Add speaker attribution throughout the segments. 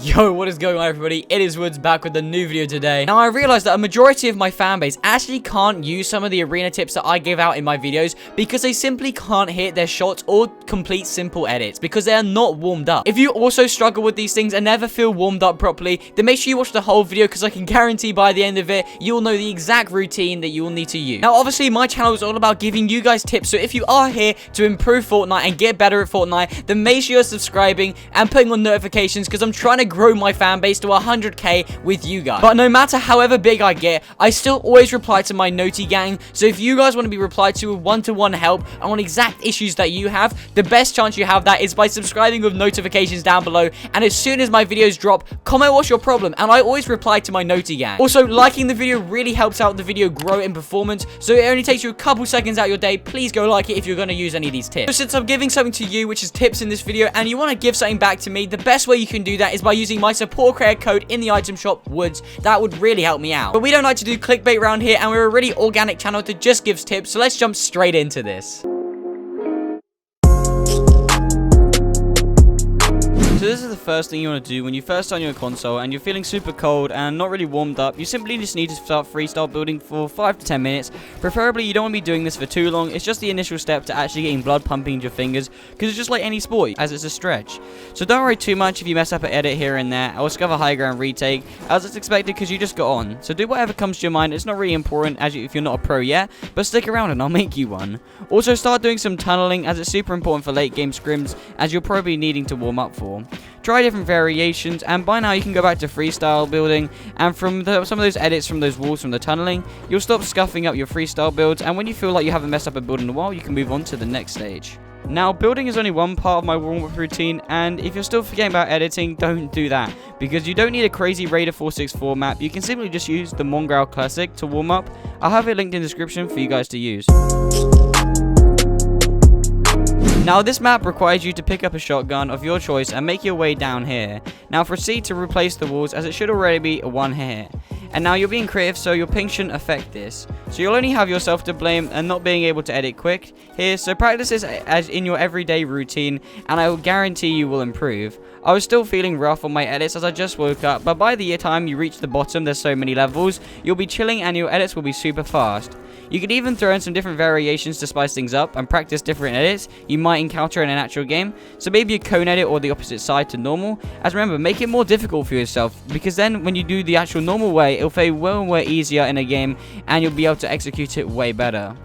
Speaker 1: Yo, what is going on, everybody? It is Woods back with a new video today. Now, I realized that a majority of my fanbase actually can't use some of the arena tips that I give out in my videos because they simply can't hit their shots or complete simple edits because they are not warmed up. If you also struggle with these things and never feel warmed up properly, then make sure you watch the whole video because I can guarantee by the end of it, you'll know the exact routine that you will need to use. Now, obviously, my channel is all about giving you guys tips, so if you are here to improve Fortnite and get better at Fortnite, then make sure you're subscribing and putting on notifications because I'm trying to grow my fan base to 100k with you guys. But no matter however big I get, I still always reply to my Noti gang. So if you guys want to be replied to with one-to-one help on exact issues that you have, the best chance you have that is by subscribing with notifications down below. And as soon as my videos drop, comment what's your problem, and I always reply to my Noti gang. Also, liking the video really helps out the video grow in performance, so it only takes you a couple seconds out your day. Please go like it if you're going to use any of these tips. So since I'm giving something to you, which is tips in this video, and you want to give something back to me, the best way you can do that is by using my support creator code in the item shop, Woods. That would really help me out. But we don't like to do clickbait around here, and we're a really organic channel that just gives tips, so let's jump straight into this. So this is the first thing you want to do when you first start on your console and you're feeling super cold and not really warmed up. You simply just need to start freestyle building for 5 to 10 minutes. Preferably you don't want to be doing this for too long. It's just the initial step to actually getting blood pumping into your fingers, because it's just like any sport as it's a stretch. So don't worry too much if you mess up an edit here and there. I'll discover high ground retake as it's expected because you just got on. So do whatever comes to your mind. It's not really important if you're not a pro yet, but stick around and I'll make you one. Also start doing some tunneling as it's super important for late game scrims as you're probably needing to warm up for. Try different variations, and by now you can go back to freestyle building, and from some of those edits from those walls from the tunneling, you'll stop scuffing up your freestyle builds, and when you feel like you haven't messed up a build in a while, you can move on to the next stage. Now, building is only one part of my warm-up routine, and if you're still forgetting about editing, don't do that, because you don't need a crazy Raider 464 map. You can simply just use the Mongraal Classic to warm up. I'll have it linked in the description for you guys to use. Now, this map requires you to pick up a shotgun of your choice and make your way down here. Now, proceed to replace the walls as it should already be a one here. And now you're being creative, so your ping shouldn't affect this. So you'll only have yourself to blame and not being able to edit quick here. So practice this as in your everyday routine, and I will guarantee you will improve. I was still feeling rough on my edits as I just woke up, but by the time you reach the bottom, there's so many levels, you'll be chilling and your edits will be super fast. You could even throw in some different variations to spice things up and practice different edits you might encounter in an actual game. So maybe a cone edit or the opposite side to normal. As remember, make it more difficult for yourself, because then when you do the actual normal way, it'll feel way easier in a game and you'll be able to execute it way better.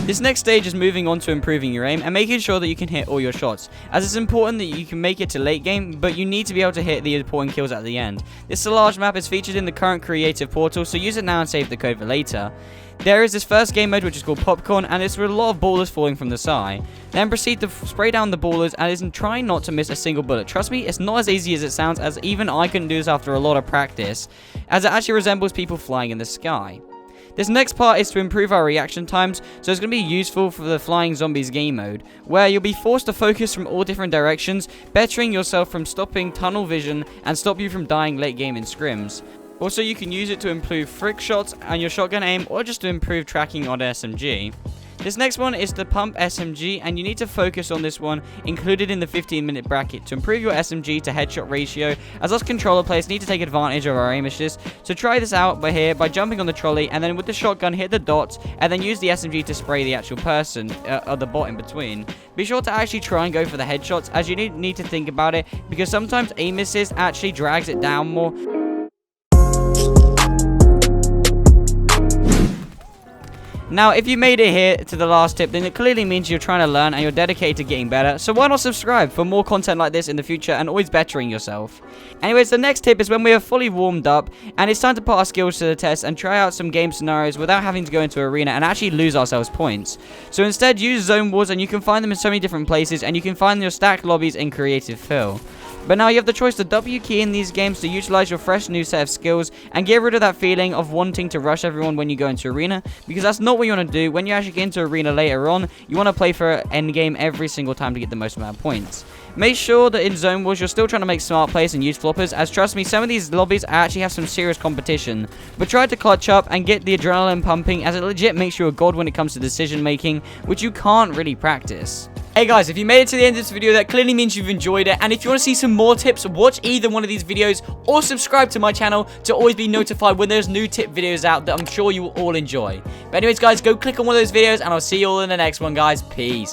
Speaker 1: This next stage is moving on to improving your aim and making sure that you can hit all your shots, as it's important that you can make it to late game, but you need to be able to hit the important kills at the end. This large map is featured in the current creative portal, so use it now and save the code for later. There is this first game mode which is called Popcorn, and it's with a lot of ballers falling from the sky. Then proceed to spray down the ballers and trying not to miss a single bullet. Trust me, it's not as easy as it sounds, as even I couldn't do this after a lot of practice, as it actually resembles people flying in the sky. This next part is to improve our reaction times, so it's going to be useful for the Flying Zombies game mode, where you'll be forced to focus from all different directions, bettering yourself from stopping tunnel vision and stop you from dying late game in scrims. Also, you can use it to improve frick shots and your shotgun aim, or just to improve tracking on SMG. This next one is the pump SMG, and you need to focus on this one included in the 15-minute bracket to improve your SMG to headshot ratio, as us controller players need to take advantage of our aim assist. So try this out by jumping on the trolley, and then with the shotgun hit the dots, and then use the SMG to spray the actual person or the bot in between. Be sure to actually try and go for the headshots, as you need to think about it, because sometimes aim assist actually drags it down more. Now, if you made it here to the last tip, then it clearly means you're trying to learn and you're dedicated to getting better. So why not subscribe for more content like this in the future and always bettering yourself? Anyways, the next tip is when we are fully warmed up and it's time to put our skills to the test and try out some game scenarios without having to go into arena and actually lose ourselves points. So instead, use zone wars, and you can find them in so many different places, and you can find your stacked lobbies in creative fill. But now you have the choice to W key in these games to utilize your fresh new set of skills and get rid of that feeling of wanting to rush everyone when you go into arena, because that's not what you want to do. When you actually get into arena later on, you want to play for endgame every single time to get the most amount of points. Make sure that in zone wars you're still trying to make smart plays and use floppers, as trust me, some of these lobbies actually have some serious competition. But try to clutch up and get the adrenaline pumping, as it legit makes you a god when it comes to decision making, which you can't really practice. Hey guys, if you made it to the end of this video, that clearly means you've enjoyed it, and if you want to see some more tips, watch either one of these videos or subscribe to my channel to always be notified when there's new tip videos out that I'm sure you will all enjoy. But anyways guys, go click on one of those videos and I'll see you all in the next one guys. Peace.